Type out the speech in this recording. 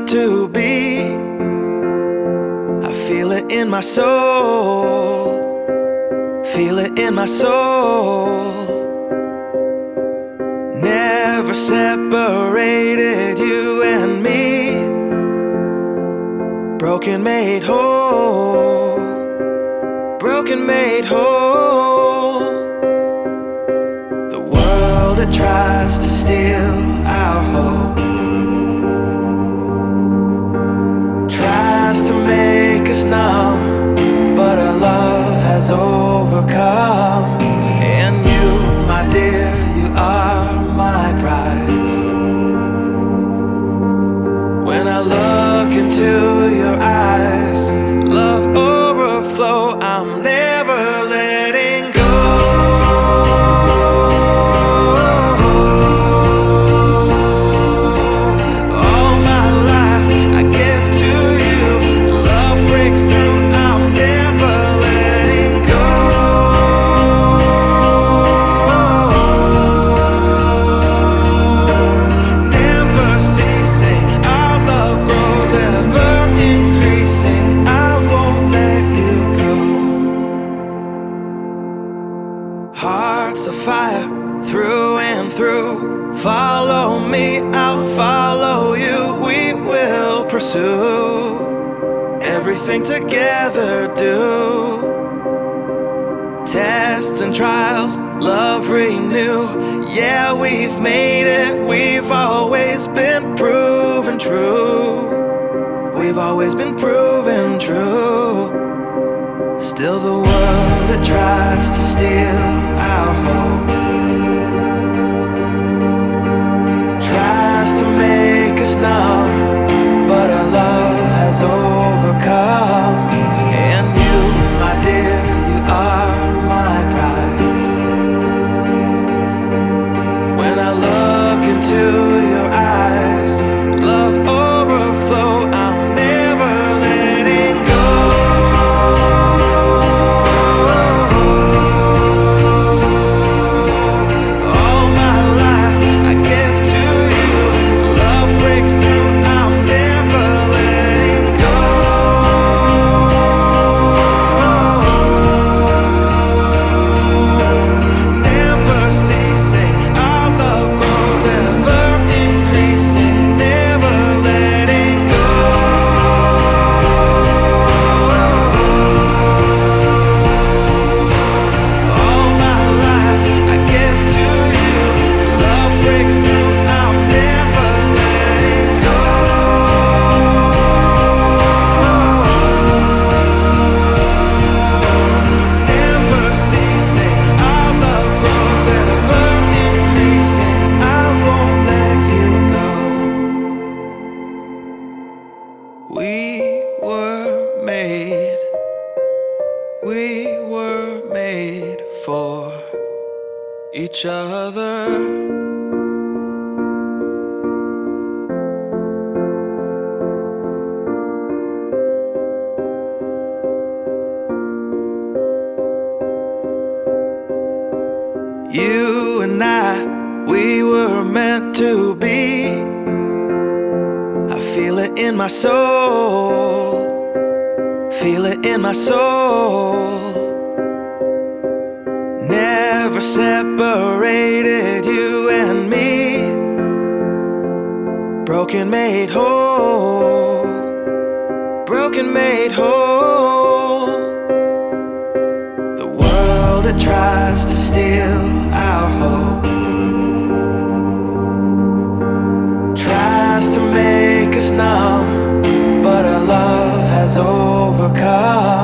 to be. I feel it in my soul, feel it in my soul. Never separated, you and me. Broken made whole, broken made whole. The world that tries to steal our hope tries to make us numb, but our love has overcome. And you, my dear, you are my prize. When I look into your eyes, love overflow, I'm never letting go. All my life I give to you, love breakthrough, I'm never letting go. Never ceasing, our love grows ever increasing, I won't let you go. Hearts of fire through and through, follow me, I'll follow you. We will pursue everything together, do tests and trials, love renew. Yeah, we've made it, we've always been proven true. We've always been proven true. Still the world that tries to steal our hope tries to make us numb, but our love has overcome. And you, my dear, you are my prize. When I look into your eyes, love overflow, I'm never letting go. All my life I give to you, love breakthrough, I'm never letting go. Never ceasing, our love grows ever increasing, never letting go. All my life I give to you, love breakthrough, I'm never letting go. Never ceasing, our love grows ever increasing, I won't let you go. We were made for each other. You and I, we were meant to be. I feel it in my soul, feel it in my soul. Never separated, you and me. Broken made whole, broken made whole. The world that tries to steal our hope tries to make us numb, but our love has overcome.